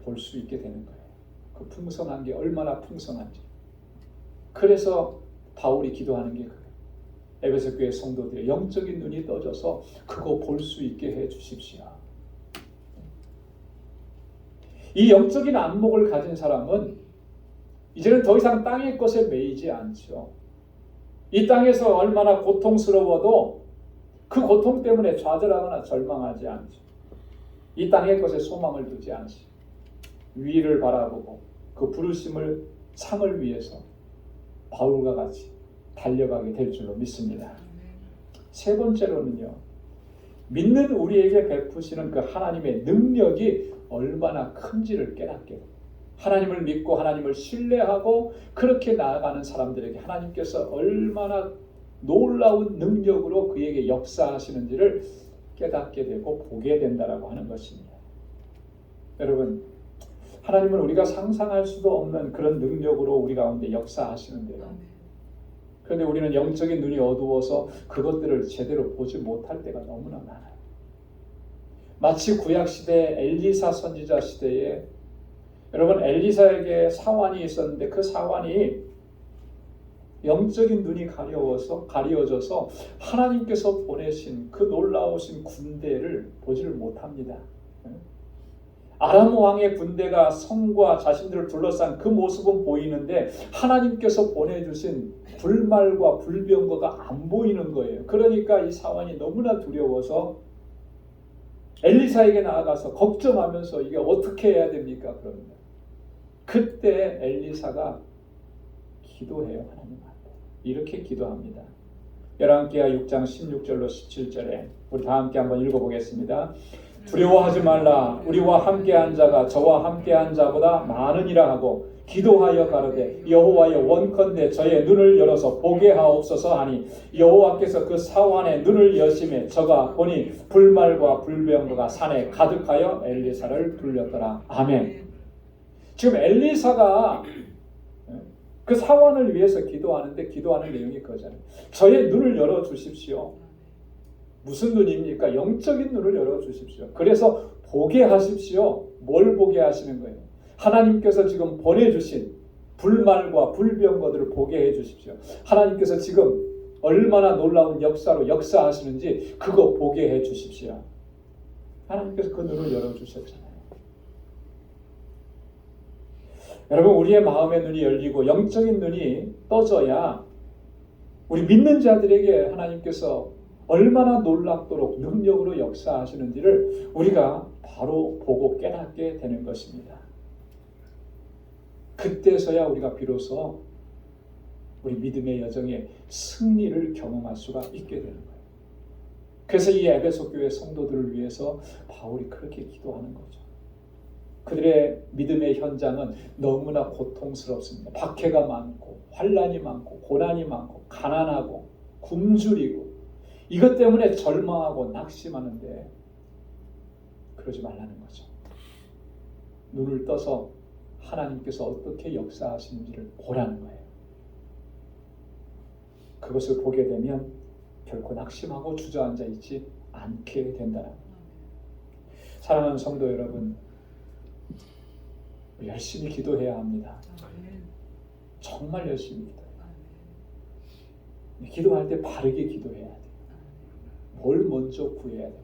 볼 수 있게 되는 거예요. 그 풍성한 게 얼마나 풍성한지. 그래서 바울이 기도하는 게 그래요. 에베소 교회 성도들의 영적인 눈이 떠져서 그거 볼 수 있게 해 주십시오. 이 영적인 안목을 가진 사람은 이제는 더 이상 땅의 것에 매이지 않죠. 이 땅에서 얼마나 고통스러워도 그 고통 때문에 좌절하거나 절망하지 않죠. 이 땅의 것에 소망을 두지 않죠. 위를 바라보고 그 부르심을 상을 위해서 바울과 같이 달려가게 될 줄로 믿습니다. 세 번째로는요, 믿는 우리에게 베푸시는 그 하나님의 능력이 얼마나 큰지를 깨닫게 됩니다. 하나님을 믿고 하나님을 신뢰하고 그렇게 나아가는 사람들에게 하나님께서 얼마나 놀라운 능력으로 그에게 역사하시는지를 깨닫게 되고 보게 된다라고 하는 것입니다. 여러분, 하나님은 우리가 상상할 수도 없는 그런 능력으로 우리 가운데 역사하시는데요. 그런데 우리는 영적인 눈이 어두워서 그것들을 제대로 보지 못할 때가 너무나 많아요. 마치 구약시대 엘리사 선지자 시대에 여러분, 엘리사에게 사환이 있었는데 그 사환이 영적인 눈이 가려워져서 하나님께서 보내신 그 놀라우신 군대를 보지를 못합니다. 아람 왕의 군대가 성과 자신들을 둘러싼 그 모습은 보이는데 하나님께서 보내주신 불말과 불병거가 안 보이는 거예요. 그러니까 이 사환이 너무나 두려워서 엘리사에게 나아가서 걱정하면서 이게 어떻게 해야 됩니까? 그럽니다. 그때 엘리사가 기도해요. 하나님 앞에 이렇게 기도합니다. 열왕기하 6장 16절로 17절에 우리 다 함께 한번 읽어보겠습니다. 두려워하지 말라. 우리와 함께한 자가 저와 함께한 자보다 많으니라 하고 기도하여 가로되 여호와여 원컨대 저의 눈을 열어서 보게 하옵소서 하니 여호와께서 그 사환의 눈을 여심해 저가 보니 불말과 불병거가 산에 가득하여 엘리사를 불렸더라. 아멘. 지금 엘리사가 그 사환을 위해서 기도하는데 기도하는 내용이 그거잖아요. 저의 눈을 열어주십시오. 무슨 눈입니까? 영적인 눈을 열어주십시오. 그래서 보게 하십시오. 뭘 보게 하시는 거예요? 하나님께서 지금 보내주신 불말과 불병거들을 보게 해주십시오. 하나님께서 지금 얼마나 놀라운 역사로 역사하시는지 그거 보게 해주십시오. 하나님께서 그 눈을 열어주셨잖아요. 여러분, 우리의 마음의 눈이 열리고 영적인 눈이 떠져야 우리 믿는 자들에게 하나님께서 얼마나 놀랍도록 능력으로 역사하시는지를 우리가 바로 보고 깨닫게 되는 것입니다. 그때서야 우리가 비로소 우리 믿음의 여정에 승리를 경험할 수가 있게 되는 거예요. 그래서 이 에베소 교회 성도들을 위해서 바울이 그렇게 기도하는 거죠. 그들의 믿음의 현장은 너무나 고통스럽습니다. 박해가 많고 환난이 많고 고난이 많고 가난하고 굶주리고 이것 때문에 절망하고 낙심하는데 그러지 말라는 거죠. 눈을 떠서 하나님께서 어떻게 역사하시는지를 보라는 거예요. 그것을 보게 되면 결코 낙심하고 주저앉아 있지 않게 된다는 거예요. 사랑하는 성도 여러분, 열심히 기도해야 합니다. 정말 열심히 기도해야 돼요. 기도할 때 바르게 기도해야 돼요. 뭘 먼저 구해야 되는지.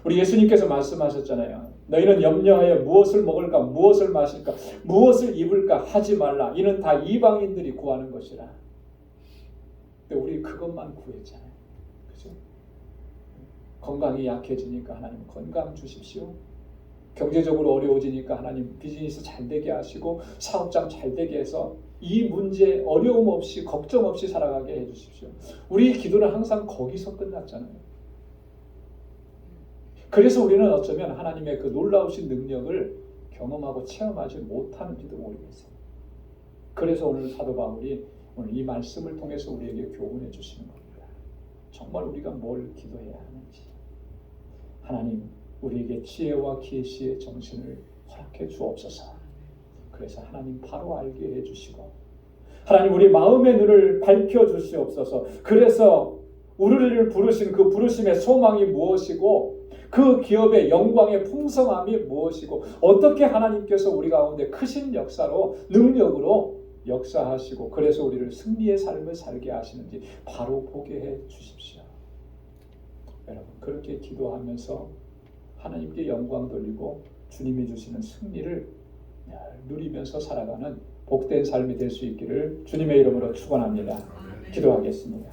우리 예수님께서 말씀하셨잖아요. 너희는 염려하여 무엇을 먹을까, 무엇을 마실까, 무엇을 입을까 하지 말라. 이는 다 이방인들이 구하는 것이라. 근데 우리 그것만 구했잖아요. 그죠? 건강이 약해지니까 하나님 건강 주십시오. 경제적으로 어려워지니까 하나님 비즈니스 잘 되게 하시고 사업장 잘 되게 해서 이 문제 어려움 없이 걱정 없이 살아가게 해주십시오. 우리 기도는 항상 거기서 끝났잖아요. 그래서 우리는 어쩌면 하나님의 그 놀라우신 능력을 경험하고 체험하지 못하는지도 모르겠어요. 그래서 오늘 사도 바울이 오늘 이 말씀을 통해서 우리에게 교훈해 주시는 겁니다. 정말 우리가 뭘 기도해야 하는지. 하나님, 우리에게 지혜와 계시의 정신을 허락해 주옵소서. 그래서 하나님 바로 알게 해주시고 하나님 우리 마음의 눈을 밝혀 주시옵소서. 그래서 우리를 부르신 그 부르심의 소망이 무엇이고 그 기업의 영광의 풍성함이 무엇이고 어떻게 하나님께서 우리 가운데 크신 역사로 능력으로 역사하시고 그래서 우리를 승리의 삶을 살게 하시는지 바로 보게 해 주십시오. 여러분, 그렇게 기도하면서 하나님께 영광 돌리고 주님이 주시는 승리를 누리면서 살아가는 복된 삶이 될 수 있기를 주님의 이름으로 축원합니다. 기도하겠습니다.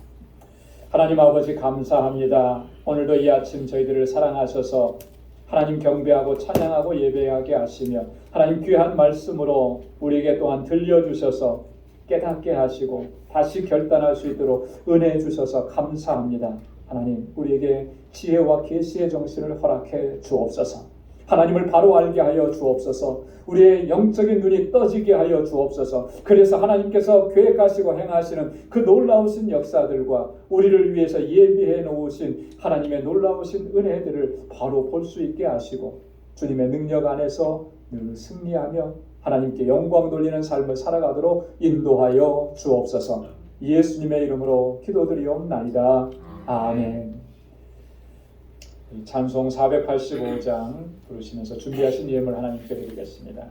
하나님 아버지 감사합니다. 오늘도 이 아침 저희들을 사랑하셔서 하나님 경배하고 찬양하고 예배하게 하시며 하나님 귀한 말씀으로 우리에게 또한 들려주셔서 깨닫게 하시고 다시 결단할 수 있도록 은혜 주셔서 감사합니다. 하나님 우리에게 지혜와 계시의 정신을 허락해 주옵소서. 하나님을 바로 알게 하여 주옵소서. 우리의 영적인 눈이 떠지게 하여 주옵소서. 그래서 하나님께서 계획하시고 행하시는 그 놀라우신 역사들과 우리를 위해서 예비해 놓으신 하나님의 놀라우신 은혜들을 바로 볼 수 있게 하시고 주님의 능력 안에서 늘 승리하며 하나님께 영광 돌리는 삶을 살아가도록 인도하여 주옵소서. 예수님의 이름으로 기도드리옵나이다. 아멘. 찬송 485장 부르시면서 준비하신 예물 하나님께 드리겠습니다.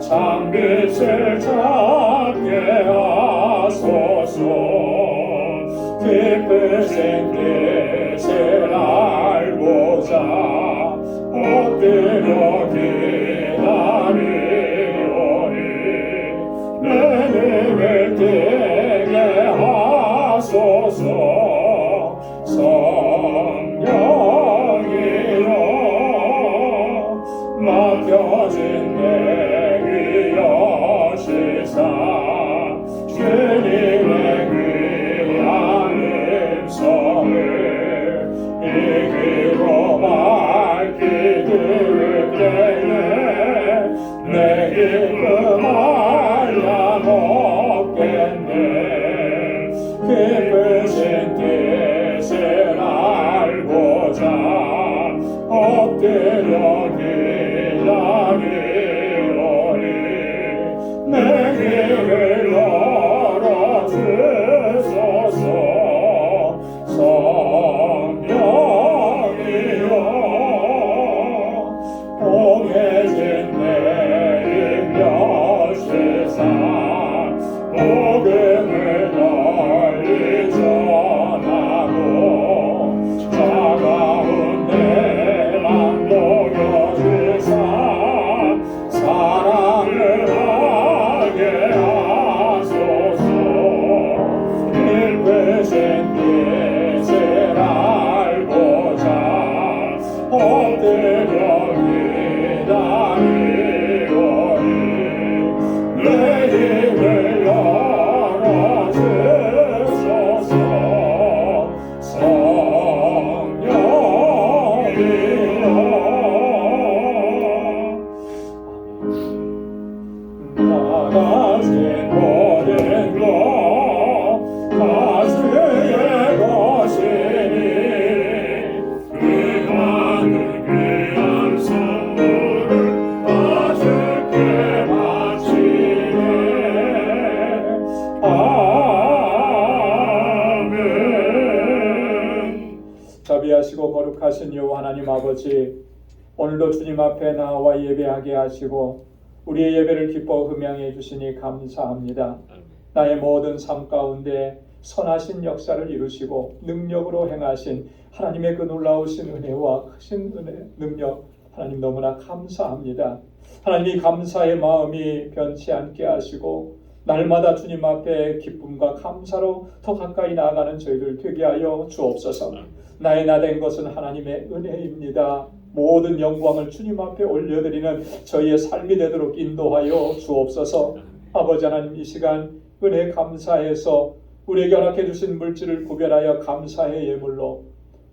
창빛을 찾게 하소서. 깊으신 뜻을 알고 엎드려 기다리오니 내 눈을 뜨게 하소서. 성령이여 맡겨진 내게 여시사 주님의 귀한 음성을 이기로 밝히 들을 때에 내 기쁨 알량 없겠네. 기쁘신 뜻을 알고자 엎드려 기다리오니 내 길을 열어주소서. 성령이여 봉해진 내 입 여시사 복음을 널리 전하고 차가운 내 맘 녹여주사 사랑을 하게 하소서. 기쁘신 뜻을 알고자 엎드려 기다리오니 내 입을 열어주소서. 성령이여 나가진 모든 것 다 주의 것이니 그 많은 귀한 선물을 다 주께 바치네. 아멘. 자비하시고 거룩하신 여호와 하나님 아버지, 오늘도 주님 앞에 나와 예배하게 하시고 우리의 예배를 기뻐 흠양해 주시니 감사합니다. 나의 모든 삶 가운데 선하신 역사를 이루시고 능력으로 행하신 하나님의 그 놀라우신 은혜와 크신 은혜, 능력, 하나님 너무나 감사합니다. 하나님이 감사의 마음이 변치 않게 하시고 날마다 주님 앞에 기쁨과 감사로 더 가까이 나아가는 저희들 되게 하여 주옵소서. 나의 나 된 것은 하나님의 은혜입니다. 모든 영광을 주님 앞에 올려드리는 저희의 삶이 되도록 인도하여 주옵소서. 아버지 하나님, 이 시간 은혜 감사해서 우리에게 허락해 주신 물질을 구별하여 감사의 예물로,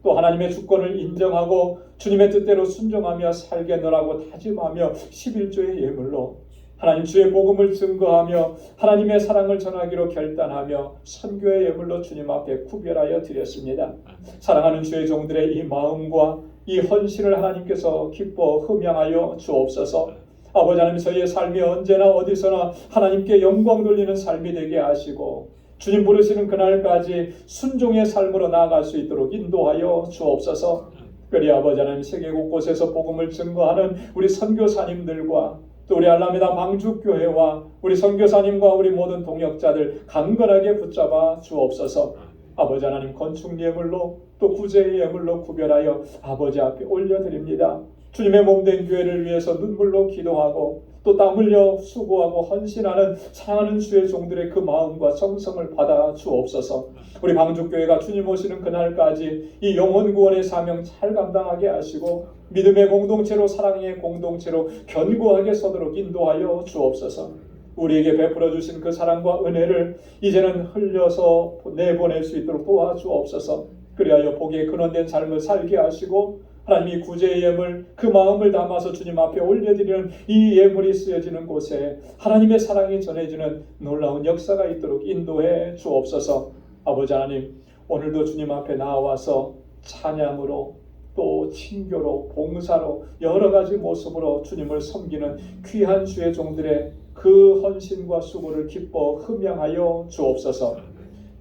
또 하나님의 주권을 인정하고 주님의 뜻대로 순종하며 살겠노라고 다짐하며 11조의 예물로 하나님 주의 복음을 증거하며 하나님의 사랑을 전하기로 결단하며 선교의 예물로 주님 앞에 구별하여 드렸습니다. 사랑하는 주의 종들의 이 마음과 이 헌신을 하나님께서 기뻐 흠양하여 주옵소서. 아버지 하나님, 저희의 삶이 언제나 어디서나 하나님께 영광 돌리는 삶이 되게 하시고 주님 부르시는 그날까지 순종의 삶으로 나아갈 수 있도록 인도하여 주옵소서. 특별히 아버지 하나님, 세계 곳곳에서 복음을 증거하는 우리 선교사님들과 또 우리 알라메다 방주교회와 우리 선교사님과 우리 모든 동역자들 강건하게 붙잡아 주옵소서. 아버지 하나님, 건축 예물로 또 구제의 예물로 구별하여 아버지 앞에 올려드립니다. 주님의 몸된 교회를 위해서 눈물로 기도하고 또 땀 흘려 수고하고 헌신하는 사랑하는 주의 종들의 그 마음과 정성을 받아 주옵소서. 우리 방주교회가 주님 오시는 그날까지 이 영혼 구원의 사명 잘 감당하게 하시고 믿음의 공동체로, 사랑의 공동체로 견고하게 서도록 인도하여 주옵소서. 우리에게 베풀어 주신 그 사랑과 은혜를 이제는 흘려서 내보낼 수 있도록 도와주옵소서. 그리하여 복의 근원된 삶을 살게 하시고 하나님이 구제의 예물, 그 마음을 담아서 주님 앞에 올려드리는 이 예물이 쓰여지는 곳에 하나님의 사랑이 전해지는 놀라운 역사가 있도록 인도해 주옵소서. 아버지 하나님, 오늘도 주님 앞에 나와서 찬양으로 또 친교로 봉사로 여러 가지 모습으로 주님을 섬기는 귀한 주의 종들의 그 헌신과 수고를 기뻐 흠양하여 주옵소서.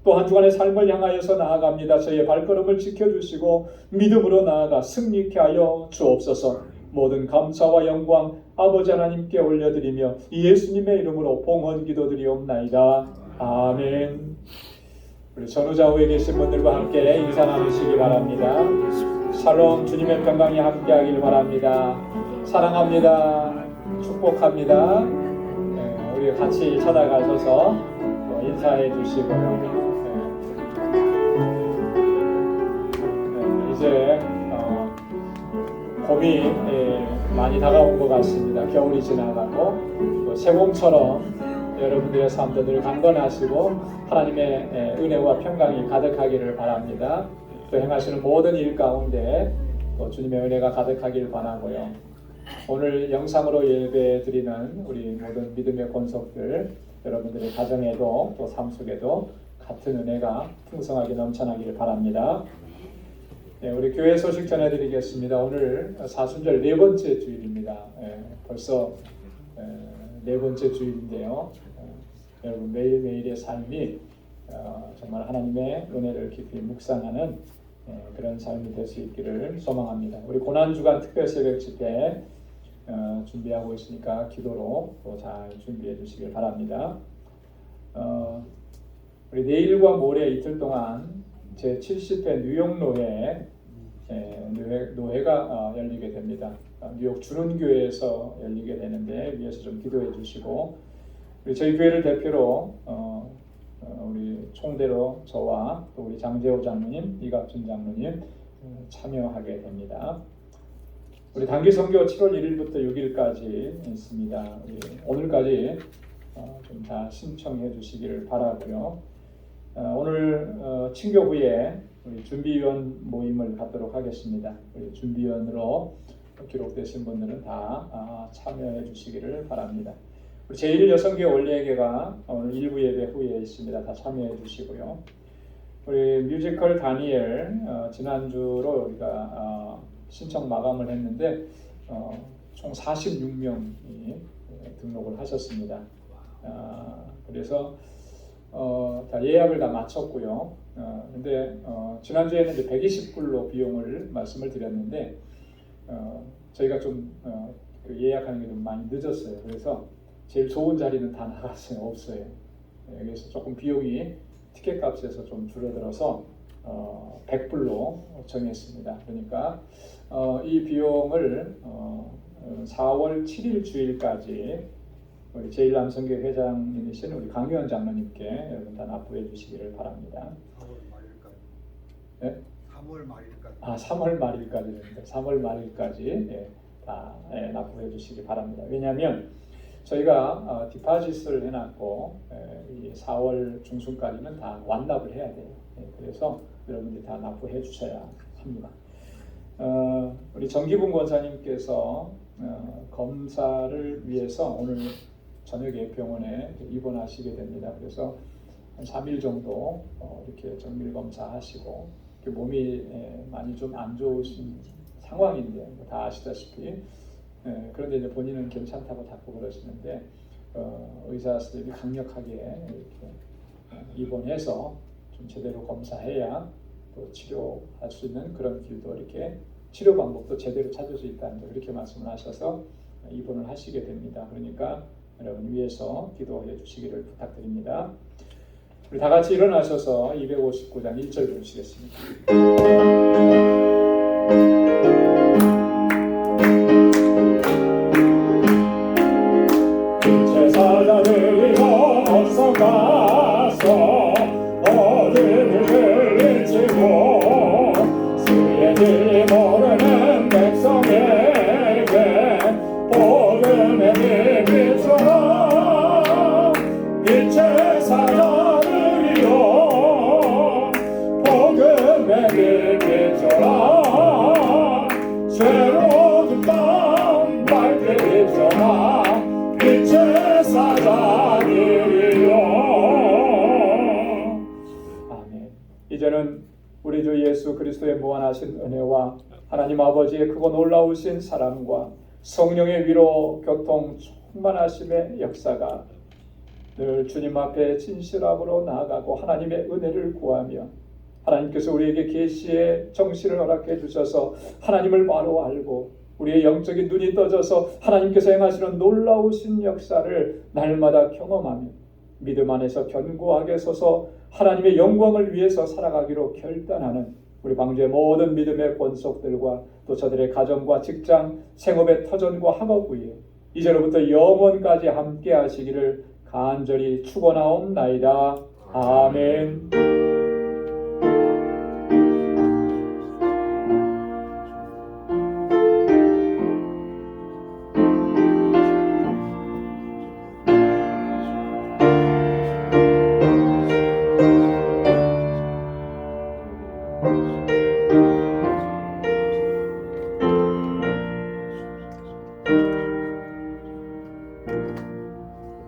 또 한 주간의 삶을 향하여서 나아갑니다. 저희의 발걸음을 지켜주시고 믿음으로 나아가 승리케 하여 주옵소서. 모든 감사와 영광 아버지 하나님께 올려드리며 예수님의 이름으로 봉헌 기도드리옵나이다. 아멘. 우리 전후좌우에 계신 분들과 함께 인사 나누시기 바랍니다. 샬롬, 주님의 평강이 함께하길 바랍니다. 사랑합니다. 축복합니다. 우리 같이 찾아가셔서 인사해 주시고요. 이제 봄이 많이 다가온 것 같습니다. 겨울이 지나가고 새봄처럼 여러분들의 삶도 늘 강건하시고 하나님의 은혜와 평강이 가득하기를 바랍니다. 또 행하시는 모든 일 가운데 또 주님의 은혜가 가득하길 바라고요. 오늘 영상으로 예배 드리는 우리 모든 믿음의 권속들, 여러분들의 가정에도 또 삶 속에도 같은 은혜가 풍성하게 넘쳐나기를 바랍니다. 우리 교회 소식 전해드리겠습니다. 오늘 사순절 네 번째 주일입니다. 벌써 네 번째 주일인데요. 여러분 매일매일의 삶이 정말 하나님의 은혜를 깊이 묵상하는 그런 삶이 될 수 있기를 소망합니다. 우리 고난주간 특별 새벽 집회 준비하고 있으니까 기도로 또 잘 준비해 주시길 바랍니다. 우리 내일과 모레 이틀 동안 제70회 뉴욕 노회가 열리게 됩니다. 뉴욕 주는교회에서 열리게 되는데 위에서 좀 기도해 주시고, 우리 저희 교회를 대표로 우리 총대로 저와 또 우리 장재호 장로님, 이갑준 장로님 참여하게 됩니다. 우리 단기 선교 7월 1일부터 6일까지 있습니다. 오늘까지 좀 다 신청해 주시기를 바라고요. 오늘 친교 후에 우리 준비위원 모임을 갖도록 하겠습니다. 우리 준비위원으로 기록되신 분들은 다 참여해 주시기를 바랍니다. 우리 제1여성교 원례예배가 오늘 1부 예배 후에 있습니다. 다 참여해 주시고요. 우리 뮤지컬 다니엘 지난주로 우리가 신청 마감을 했는데 총 46명이 등록을 하셨습니다. 그래서 다 예약을 다 마쳤고요. 근데 지난주에는 이제 120불로 비용을 말씀을 드렸는데 저희가 좀 그 예약하는 게 좀 많이 늦었어요. 그래서 제일 좋은 자리는 다 나갔어요. 없어요. 그래서 조금 비용이 티켓 값에서 좀 줄어들어서 100불로 정했습니다. 그러니까 이 비용을 4월 7일 주일까지 우리 제1남성교 회장님이신 우리 강유현 장로님께 여러분 다 납부해 주시기를 바랍니다. 3월 말일까지. 네? 3월 말일까지. 3월 말일까지입니다. 3월 말일까지 다 납부해 주시기 바랍니다. 왜냐하면 저희가 디파짓을 해놨고 이 4월 중순까지는 다 완납을 해야 돼요. 그래서 여러분들이 다 납부해 주셔야 합니다. 우리 정기분 권사님께서 검사를 위해서 오늘 저녁에 병원에 입원하시게 됩니다. 그래서 한 3일 정도 이렇게 정밀 검사하시고 몸이 많이 좀 안 좋으신 상황인데 다 아시다시피 그런데 이제 본인은 괜찮다고 자꾸 그러시는데 의사들이 강력하게 이렇게 입원해서 좀 제대로 검사해야 또 치료할 수 있는 그런 길도 이렇게 치료 방법도 제대로 찾을 수 있다는 이렇게 말씀을 하셔서 입원을 하시게 됩니다. 그러니까 여러분 위해서 기도해 주시기를 부탁드립니다. 우리 다 같이 일어나셔서 259장 1절 보시겠습니다. 제사장들이 어서 가서 어디를 들리치고 수혜들이 모르는 백성에게 복음의 빛처럼 빛의 사자들이여 복음의 빛처럼 새로운 밤 밝게 비춰라 빛의 사자들이여. 아멘. 이제는 우리 주 예수 그리스도의 무한하신 은혜와 하나님 아버지의 크고 놀라우신 사랑과 성령의 위로 교통 충만하심의 역사가 늘 주님 앞에 진실함으로 나아가고 하나님의 은혜를 구하며 하나님께서 우리에게 계시의 정신을 허락해 주셔서 하나님을 바로 알고 우리의 영적인 눈이 떠져서 하나님께서 행하시는 놀라우신 역사를 날마다 경험하며 믿음 안에서 견고하게 서서 하나님의 영광을 위해서 살아가기로 결단하는 우리 방주의 모든 믿음의 권속들과 또 저들의 가정과 직장, 생업의 터전과 학업 위에 이제로부터 영원까지 함께 하시기를 간절히 축원하옵나이다. 아멘.